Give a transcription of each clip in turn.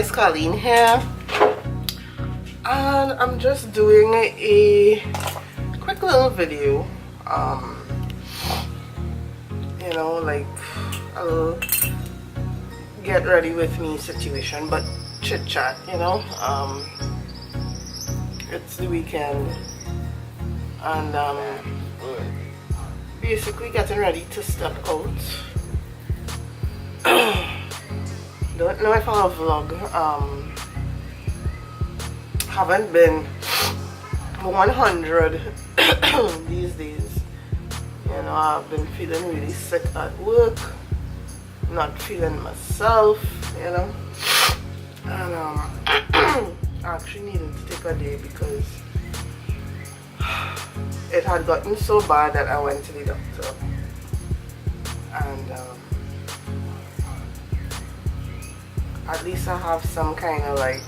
guys, Colleen here, and I'm just doing a quick little video, you know, like a little get ready with me situation, but chit chat, you know. It's the weekend, and basically getting ready to step out. Don't know if I'll vlog. Haven't been 100 these days. You know, I've been feeling really sick at work, not feeling myself, you know, and I actually needed to take a day because it had gotten so bad that I went to the doctor, and at least I have some kind of, like,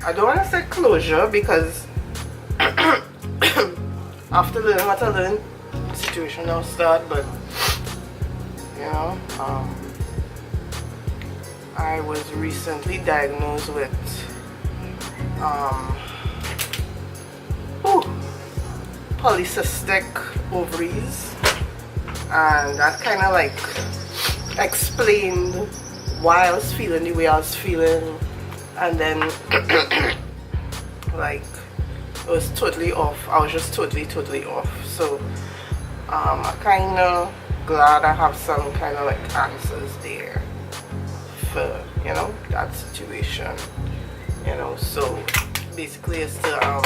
I don't want to say closure, because after learning what I learned, the situation now start, but you know, I was recently diagnosed with polycystic ovaries, and that kind of like explained why I was feeling the way I was feeling, and then like it was totally off. I was just totally off. So I'm kind of glad I have some kind of like answers there for, you know, that situation, you know. So basically it's to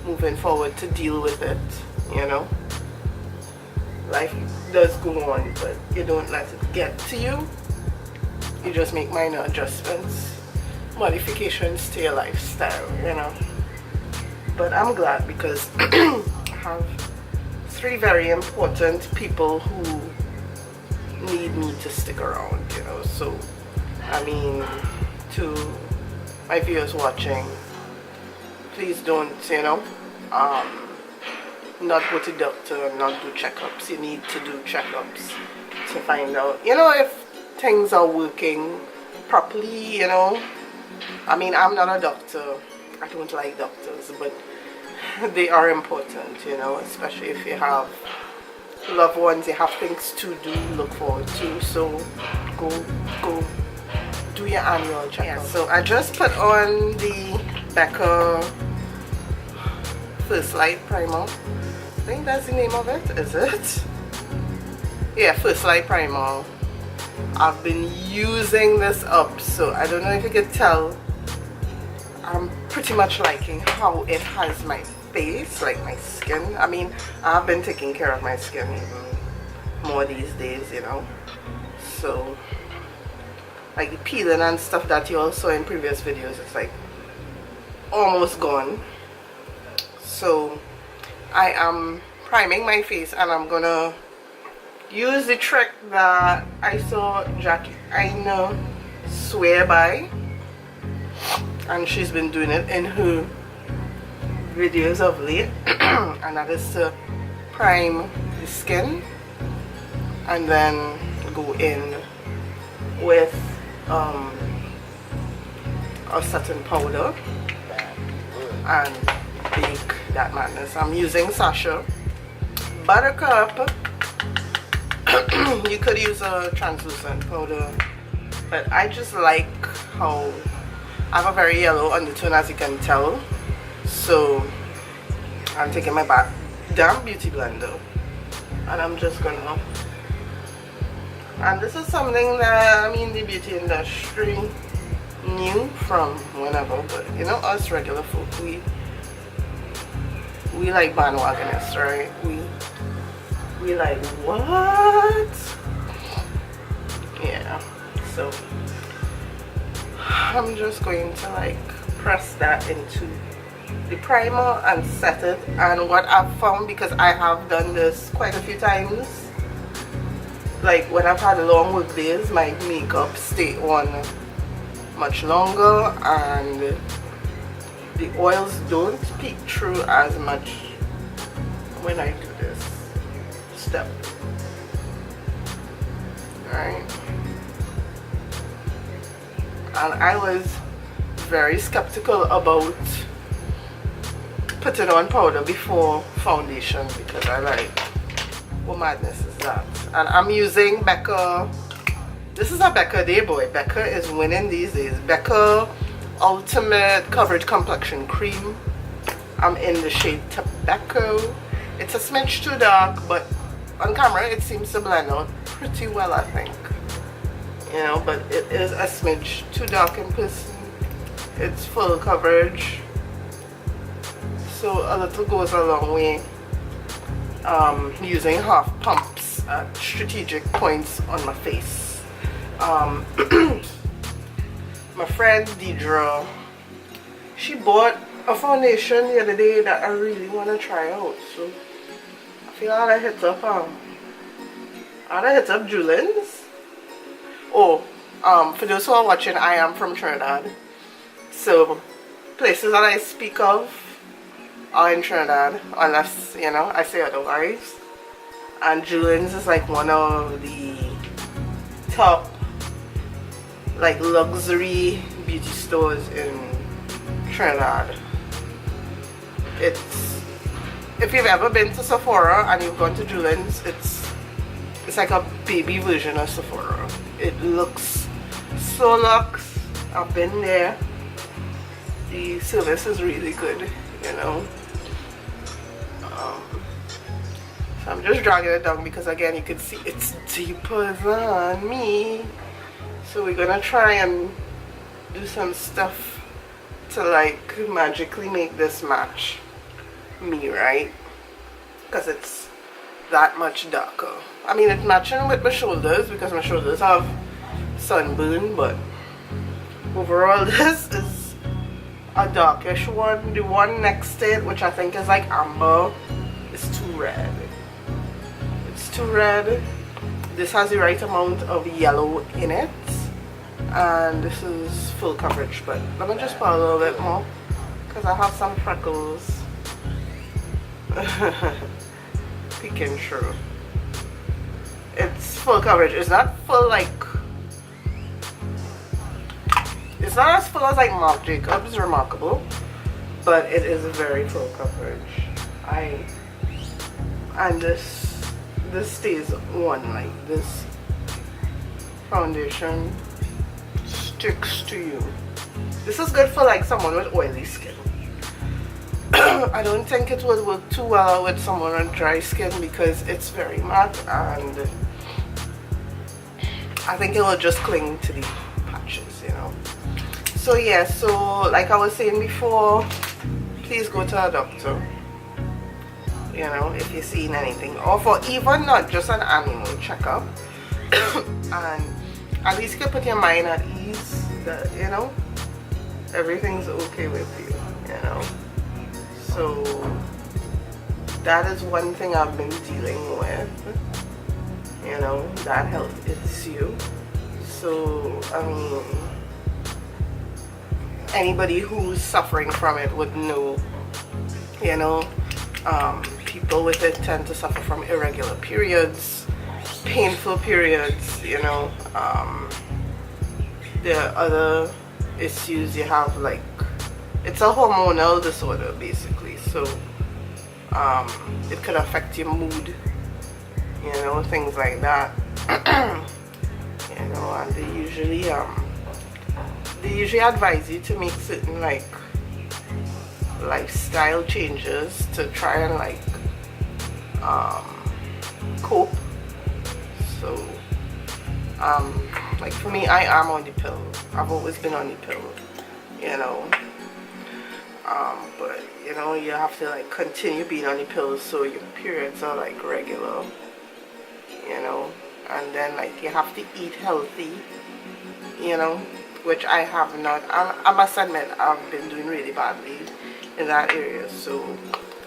moving forward to deal with it, you know. Life does go on, but you don't let it get to you. You just make minor adjustments, modifications to your lifestyle, you know. But I'm glad because I have 3 very important people who need me to stick around, you know. So I mean, to my viewers watching, please don't, you know, not go to doctor, not do checkups. You need to do checkups to find out, you know, if things are working properly, you know. I mean, I'm not a doctor. I don't like doctors, but they are important, you know, especially if you have loved ones, you have things to do, look forward to. So go do your annual checkup. Yeah, so I just put on the Becca First Light Primer. I think that's the name of it, is it? Yeah, First Light Primer. I've been using this up, so I don't know if you can tell, I'm pretty much liking how it has my face, like my skin. I mean, I've been taking care of my skin even more these days, you know. So like the peeling and stuff that you all saw in previous videos, it's like almost gone. So I am priming my face, and I'm gonna use the trick that I saw Jackie I know swear by, and she's been doing it in her videos of late, and that is to prime the skin and then go in with a setting powder and bake that madness. I'm using Sacha Buttercup. You could use a translucent powder, but I just like how I have a very yellow undertone, as you can tell. So I'm taking my damn beauty blender, and I'm just gonna, and this is something that, I mean, the beauty industry knew from whenever, but you know, us regular folk, we like bandwagonists, right? We like, what? Yeah, so I'm just going to like press that into the primer and set it. And what I've found, because I have done this quite a few times, like when I've had long work days, my makeup stay on much longer and the oils don't peek through as much when I do this step. Alright, and I was very skeptical about putting on powder before foundation because I like, what madness is that? And I'm using Becca. This is a Becca day, boy. Becca is winning these days. Becca Ultimate Coverage Complexion Cream. I'm in the shade Tobacco. It's a smidge too dark, but on camera it seems to blend out pretty well, I think. You know, but it is a smidge too dark in person. It's full coverage, so a little goes a long way. Using half pumps at strategic points on my face. My friend Deidre, she bought a foundation the other day that I really want to try out, so I feel I hit up Julian's. Oh, for those who are watching, I am from Trinidad, so places that I speak of are in Trinidad, unless, you know, I say otherwise. And Julian's is like one of the top like luxury beauty stores in Trinidad. It's, if you've ever been to Sephora and you've gone to Julian's, it's like a baby version of Sephora. It looks so luxe. I've been there. The service is really good, you know. So I'm just dragging it down because again you can see it's deeper than me. So we're gonna try and do some stuff to like magically make this match me, right? Because it's that much darker. I mean, it's matching with my shoulders because my shoulders have sunburn, but overall this is a darkish one. The one next to it, which I think is like amber, is too red. It's too red. This has the right amount of yellow in it, and this is full coverage, but let me just put a little bit more because I have some freckles peeking through. It's full coverage. It's not full like, it's not as full as like Marc Jacobs Remarkable, but it is very full coverage. And this stays on, like this foundation sticks to you. This is good for like someone with oily skin. I don't think it would work too well with someone with dry skin because it's very matte, and I think it will just cling to the patches, you know. So yeah, so like I was saying before, please go to a doctor, you know, if you're seeing anything, or for even not just an annual checkup. And at least you can put your mind at ease that, you know, everything's okay with you, you know. So that is one thing I've been dealing with, you know, that health issue. So I mean, anybody who's suffering from it would know, you know. People with it tend to suffer from irregular periods, painful periods, you know. There are other issues you have, like, it's a hormonal disorder basically, so it could affect your mood, you know, things like that. You know, and they usually advise you to make certain like lifestyle changes to try and like cope. So like for me, I am on the pill. I've always been on the pill, you know. But you know, you have to like continue being on the pills so your periods are like regular, you know. And then like you have to eat healthy, you know, which I have not. I must admit I've been doing really badly in that area. So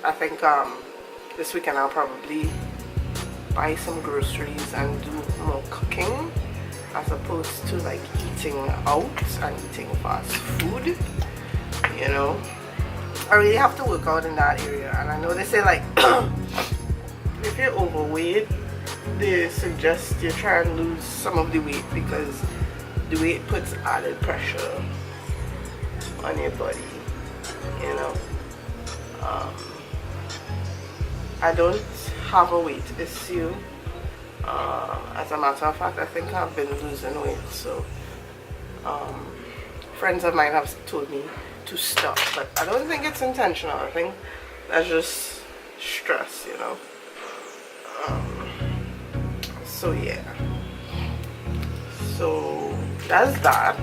I think this weekend I'll probably buy some groceries and do more cooking as opposed to like eating out and eating fast food, you know. I really have to work out in that area. And I know they say like if you're overweight, they suggest you try and lose some of the weight because the way it puts added pressure on your body, you know. I don't have a weight issue. As a matter of fact, I think I've been losing weight, so friends of mine have told me to stop, but I don't think it's intentional. I think that's just stress, you know. So yeah, so that's that.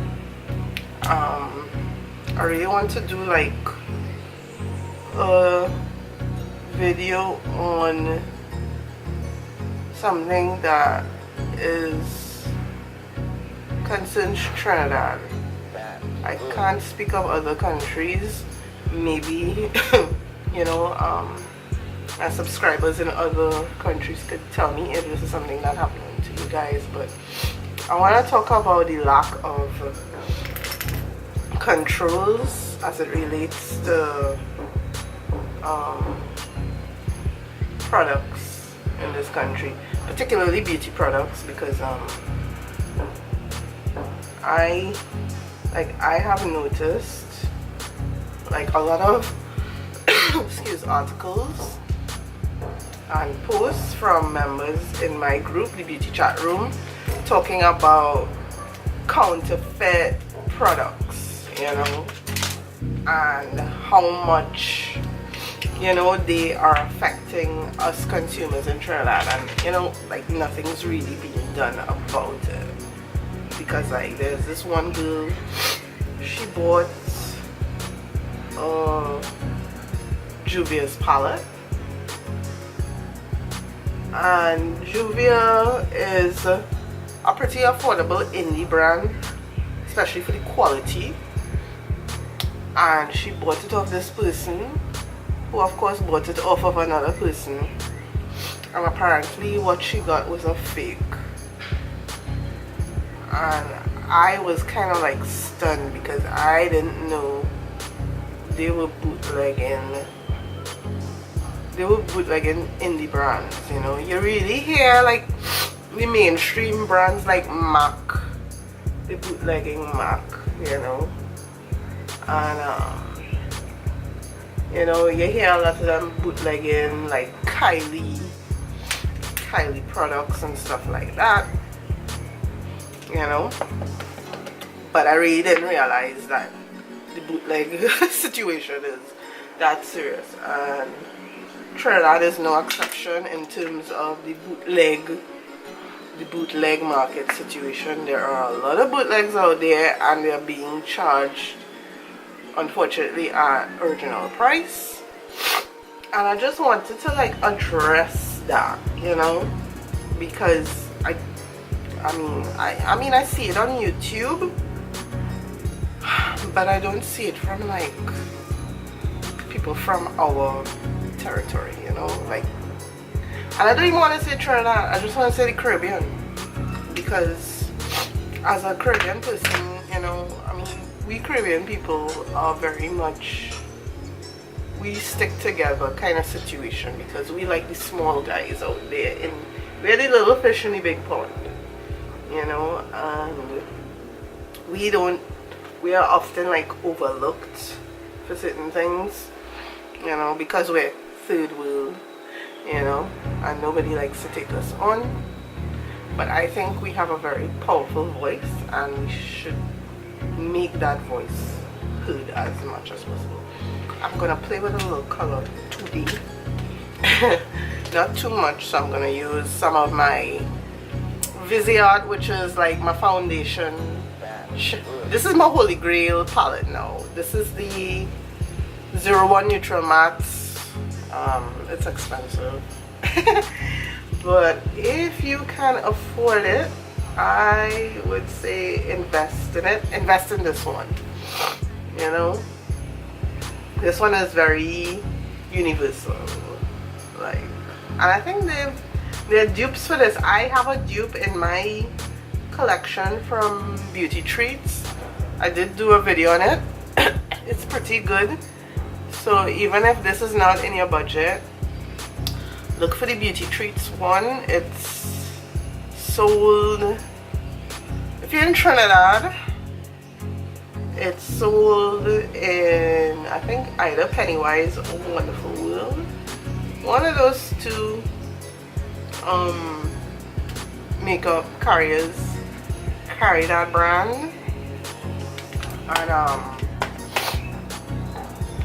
I really want to do like a video on something that is concerns Trinidad. I can't speak of other countries. Maybe you know, my subscribers in other countries could tell me if this is something that happened to you guys, but I want to talk about the lack of controls as it relates to products in this country, particularly beauty products, because I have noticed like a lot of articles and posts from members in my group, the beauty chat room, talking about counterfeit products, you know, and how much, you know, they are affecting us consumers in Trinidad, and you know, like nothing's really being done about it. Because like there's this one girl, she bought Juvia's palette, and Juvia is a pretty affordable indie brand, especially for the quality, and she bought it off this person, who of course bought it off of another person, and apparently what she got was a fake. And I was kind of like stunned because I didn't know they were bootlegging indie brands, you know. You really hear like the mainstream brands like MAC, the bootlegging MAC, you know, and you know, you hear a lot of them bootlegging like Kylie products and stuff like that, you know. But I really didn't realize that the bootleg situation is that serious, and Trinidad is no exception in terms of the bootleg market situation. There are a lot of bootlegs out there, and they're being charged, unfortunately, at original price. And I just wanted to like address that, you know, because I mean I see it on YouTube, but I don't see it from like people from our territory, you know, like, and I don't even want to say Trinidad, I just want to say the Caribbean, because as a Caribbean person, you know, I mean, we Caribbean people are very much, we stick together kind of situation, because we like the small guys out there, and we're the little fish in the big pond, you know, and we are often like overlooked for certain things, you know, because we're third world, you know, and nobody likes to take us on. But I think we have a very powerful voice, and we should make that voice heard as much as possible. I'm gonna play with a little color today. Not too much, so I'm gonna use some of my Viseart, which is like my foundation. This is my holy grail palette now. This is the 01 Neutral Mattes. It's expensive. But if you can afford it, I would say invest in it. Invest in this one. You know, this one is very universal. Like, and I think they're dupes for this. I have a dupe in my collection from Beauty Treats. I did do a video on it. It's pretty good. So even if this is not in your budget, look for the Beauty Treats one. It's sold, If you're in Trinidad, it's sold in, I think, either Pennywise or Wonderful World. One of those two makeup carriers carry that brand. And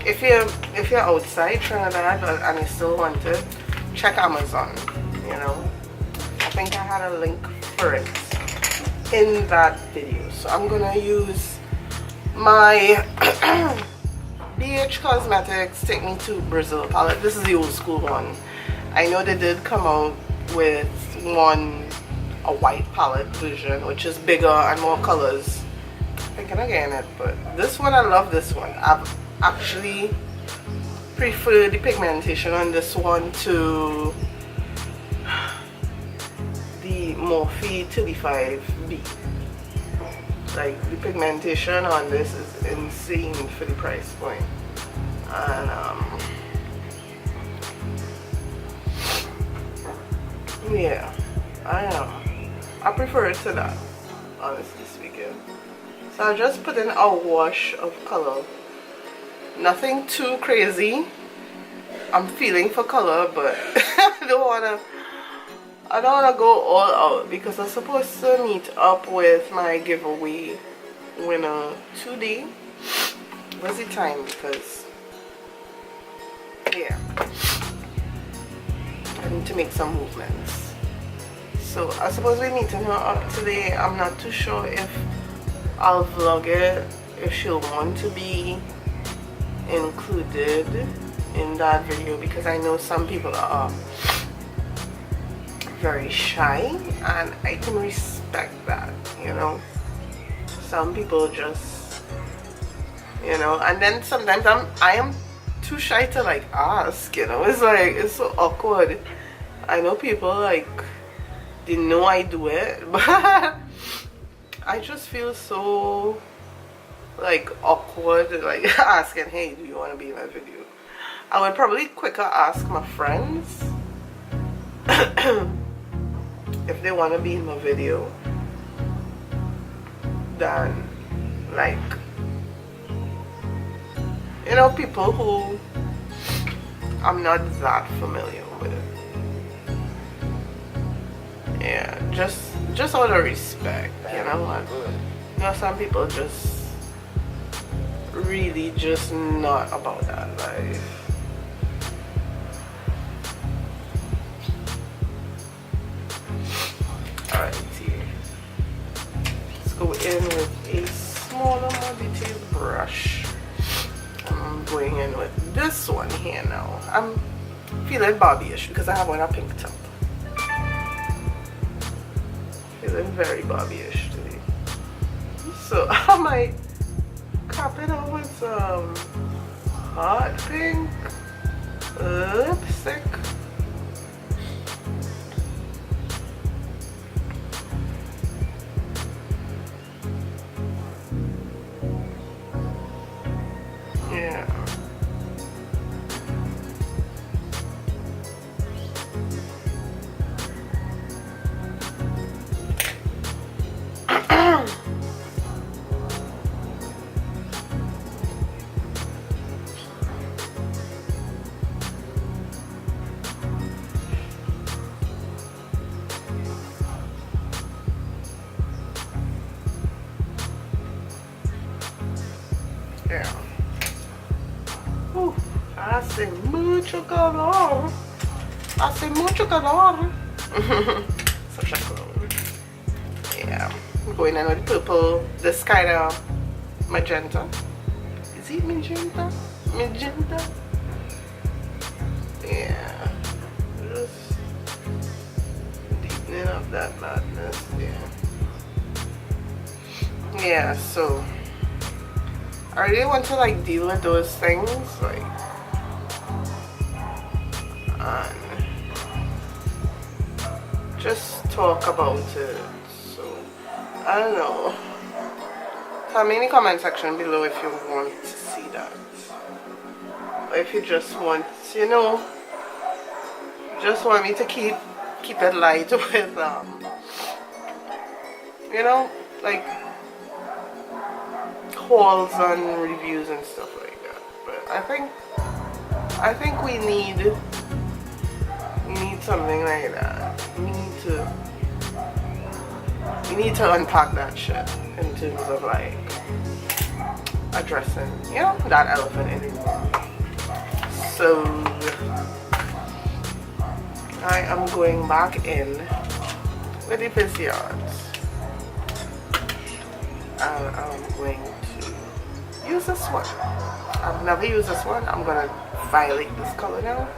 if you're outside Trinidad and you still want it, check Amazon. You know, I think I had a link for it in that video. So I'm gonna use my BH Cosmetics Take Me to Brazil palette. This is the old school one. I know they did come out with a white palette version, which is bigger and more colors. Thinking again it, but this one, I love this one. I've actually preferred the pigmentation on this one to the Morphe 35B. Like, the pigmentation on this is insane for the price point. And yeah, I prefer it to that, honestly speaking. So I just put in a wash of color. Nothing too crazy. I'm feeling for color, but I don't wanna go all out because I'm supposed to meet up with my giveaway winner today. What's the time? Because yeah, I need to make some movements. So I'm supposed to be meeting her up today. I'm not too sure if I'll vlog it, if she'll want to be included in that video, because I know some people are very shy and I can respect that, you know. Some people just, you know, and then sometimes I am too shy to like ask, you know. It's like, it's so awkward. I know people like, they know I do it, but I just feel so like awkward like asking, hey, do you want to be in my video? I would probably quicker ask my friends if they want to be in my video than like, you know, people who I'm not that familiar with. Yeah, just out of respect, you know. And, you know, some people just really just not about that life. Alright, let's go in with a smaller, more detailed brush. I'm going in with this one here now. I'm feeling Barbie-ish because I have on a pink top. Feeling very Barbie-ish today. So I might cap it on with some hot pink lipstick. Yeah. Hace mucho calor. Hace mucho calor. Such a calor. Yeah. I'm going in with purple. This kind of magenta. Is it magenta? Magenta? Yeah. Just deepening up that madness. Yeah. Yeah, so I really want to like deal with those things, like, and just talk about it. So I don't know. Tell me in the comment section below if you want to see that, or if you just want, you know, just want me to keep it light with you know, like hauls and reviews and stuff like that. But I think we need something like that. We need to unpack that shit in terms of like addressing, you know, that elephant in the room. So I am going back in with the Viseart, and I'm going to use this one. I've never used this one. I'm gonna violate this color now.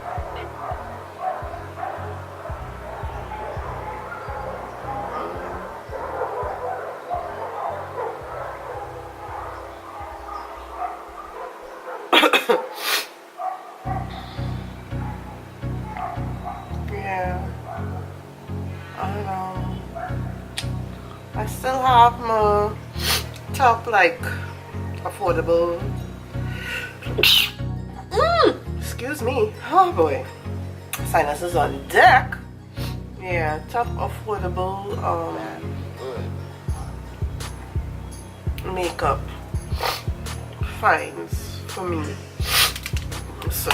I still have my top like affordable excuse me, oh boy, sinuses on deck. Yeah, top affordable makeup finds for me, so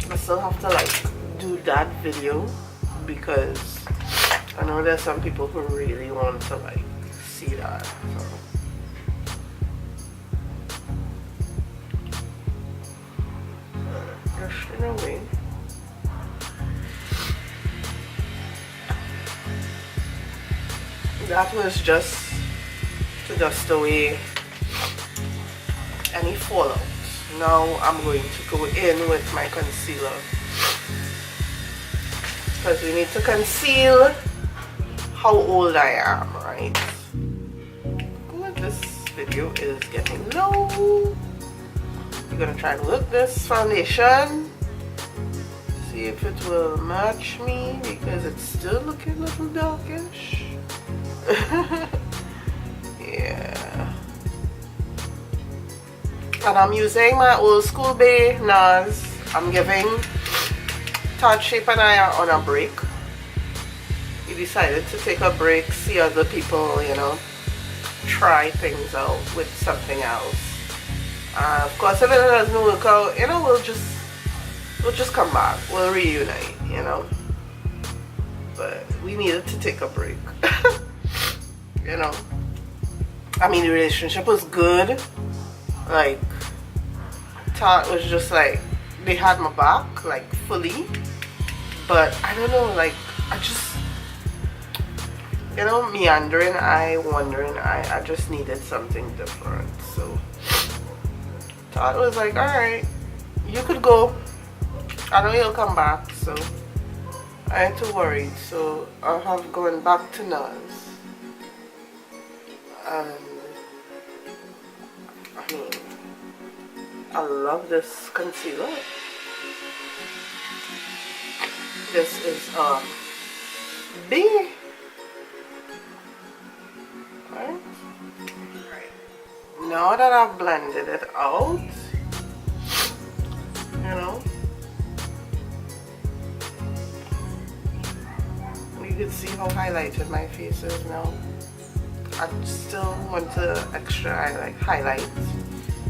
I still have to like do that video because I know there's some people who really want to like see that. So. Just in a way. That was just to dust away any fallout. Now I'm going to go in with my concealer because we need to conceal how old I am, right? This video is getting low. We're gonna try and work this foundation, see if it will match me because it's still looking a little darkish. Yeah. And I'm using my old school Bay Nars. I'm giving Tarte Shape and I are on a break. We decided to take a break, see other people, you know, try things out with something else. Of course, if it doesn't work out, you know, we'll just come back. We'll reunite, you know. But we needed to take a break. You know. I mean, the relationship was good. Like, Tarte was just like, they had my back, like, fully. But I don't know, like, I just, you know, meandering eye, wandering eye, I just needed something different. So Tarte was like, alright, you could go. I know you'll come back, so I ain't too worried. So I have gone back to Nars. And I mean, I love this concealer. This is B. Right. Now that I've blended it out, you know, you can see how highlighted my face is now. I still want to highlight.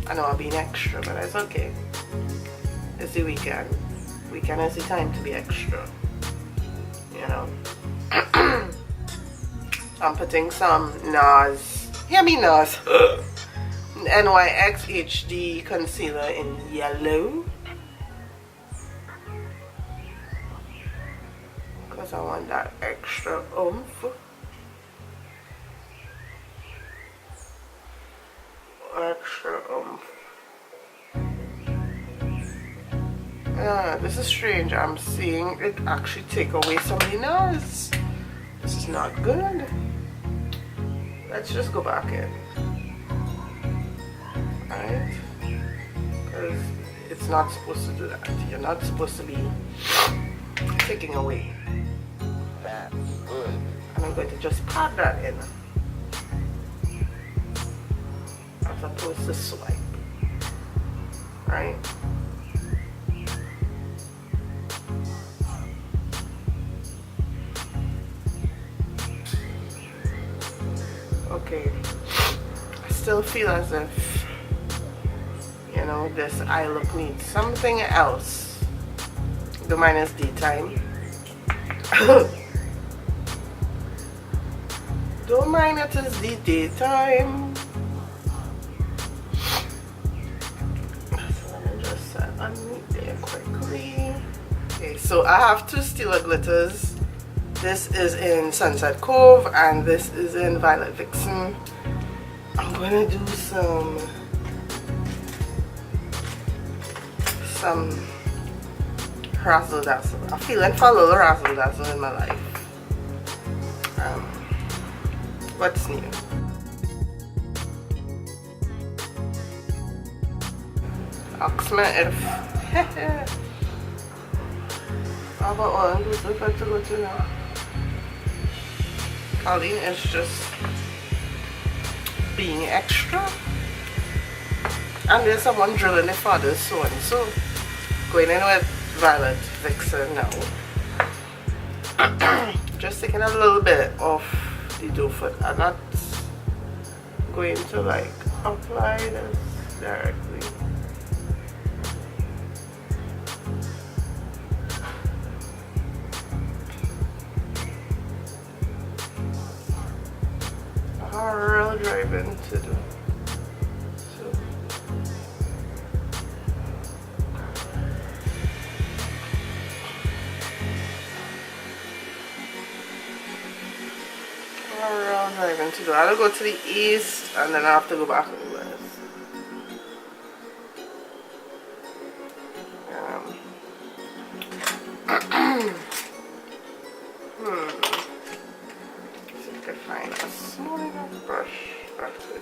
I know I'm being extra, but it's okay. It's the weekend. Weekend is the time to be extra, you know. I'm putting some Nars, hear me Nars, NYX HD concealer in yellow because I want that extra oomph. Extra oomph. This is strange. I'm seeing it actually take away some of the Nars. This is not good. Let's just go back in. Alright? Because it's not supposed to do that. You're not supposed to be taking away. That's good. And I'm going to just pat that in. As opposed to swipe. Right? okay, I still feel as if, you know, this eye look needs something else. Don't mind it's daytime. Don't mind it is the daytime. So let me just set underneath there quickly. Okay, so I have two Stila glitters. This is in Sunset Cove and this is in Violet Vixen. I'm gonna do some razzle dazzle. I'm feeling for a little razzle dazzle in my life. What's new? Oxman if how about all this if I to go to now? Colleen is just being extra. And there's someone drilling the father's so and so. Going in with Violet Vixen now. Just taking a little bit off the doe foot. I'm not going to like apply this directly. Real driving to do. Driving to do. I'll go to the east and then I have to go back to the west. See if I can find a small enough brush. That's good.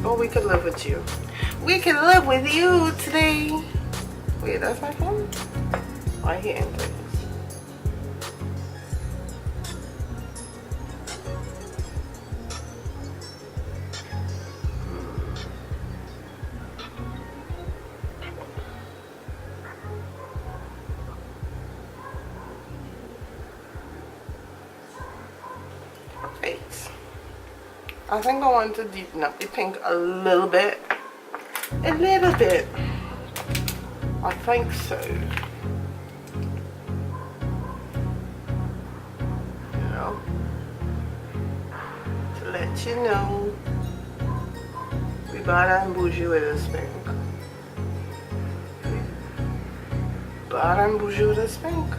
Oh, we could live with you. We can live with you today. Wait, that's my phone? Why he enters? I think I want to deepen up the pink a little bit. A little bit. I think so. You know. To let you know. We bad and bougie with this pink. Bad and bougie with this pink.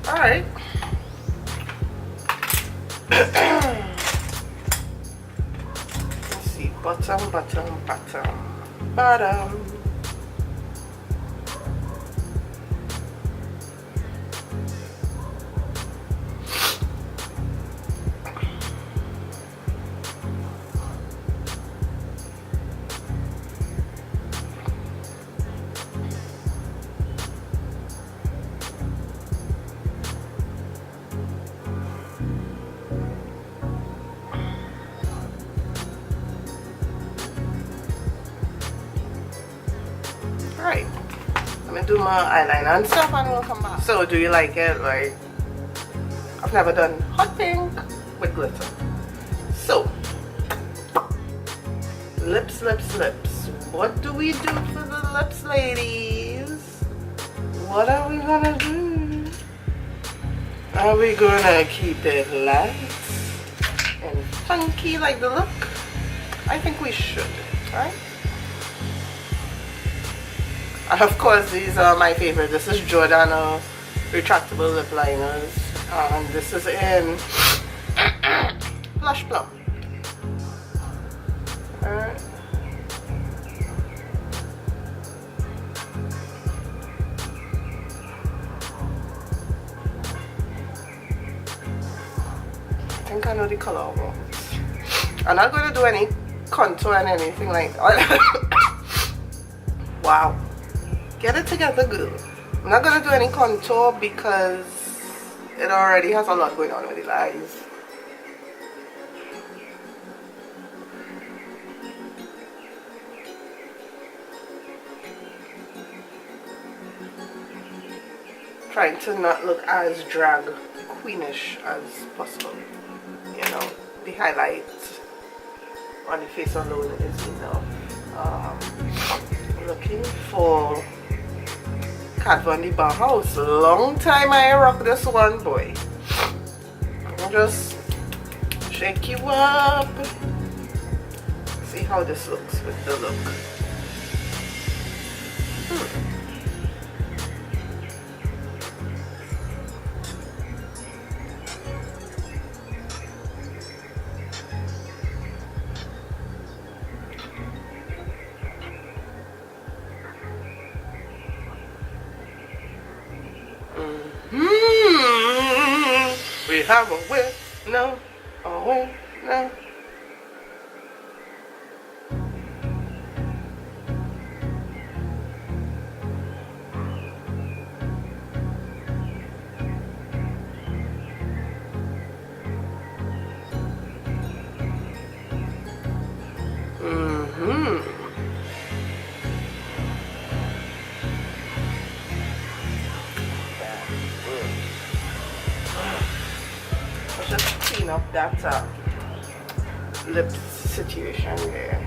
Alright. Let's see. Bottom. Alright, let me do my eyeliner and stuff and we'll come back. So do you like it? Like, I've never done hot pink with glitter. So, lips. What do we do for the lips, ladies? What are we gonna do? Are we gonna keep it light and funky like the look? I think we should, right? And of course, these are my favorite. This is Jordana Retractable Lip Liners. And this is in Plush Plum. Alright. I think I know the color. I'm not going to do any contour and anything like that. Wow, get it together, girl. I'm not going to do any contour because it already has a lot going on with the eyes. Trying to not look as drag queenish as possible. You know, the highlight on the face alone is enough. Looking for Cat Von the Bauhaus. Long time I rock this one, boy. I'll just shake you up. See how this looks with the look. We have a winner, a winner. Just clean up that lip situation there.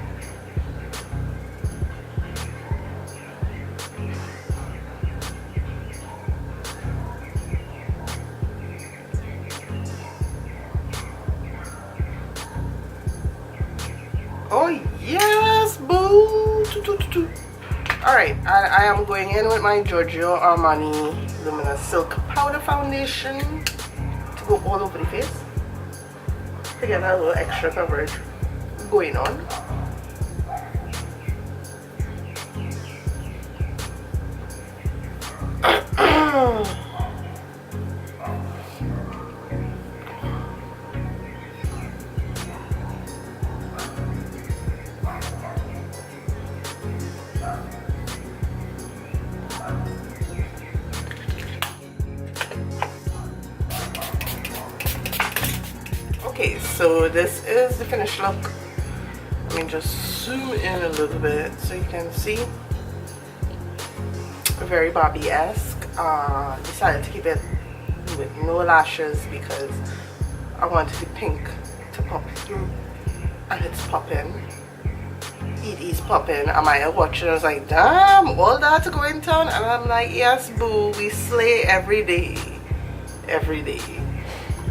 Oh yes, boo! Alright, I am going in with my Giorgio Armani Luminous Silk Powder Foundation to go all over the face to get a little extra coverage going on. Okay, so this is the finished look. Let me just zoom in a little bit so you can see. Very Barbie-esque. Decided to keep it with no lashes because I wanted the pink to pop through, and it's popping. It is popping. And I watching, I was like, damn, all that to go in town. And I'm like, yes, boo, we slay every day. Every day.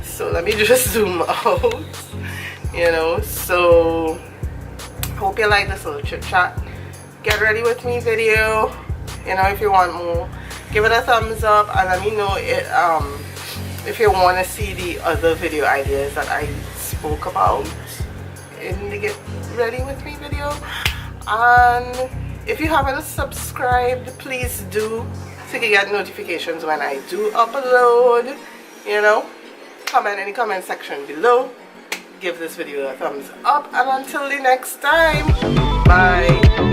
So let me just zoom out, you know. So hope you like this little chit chat, get ready with me video. You know, if you want more, give it a thumbs up and let me know it, if you want to see the other video ideas that I spoke about in the get ready with me video. And if you haven't subscribed, please do, so you can get notifications when I do upload. You know, comment in the comment section below, give this video a thumbs up, and until the next time, bye.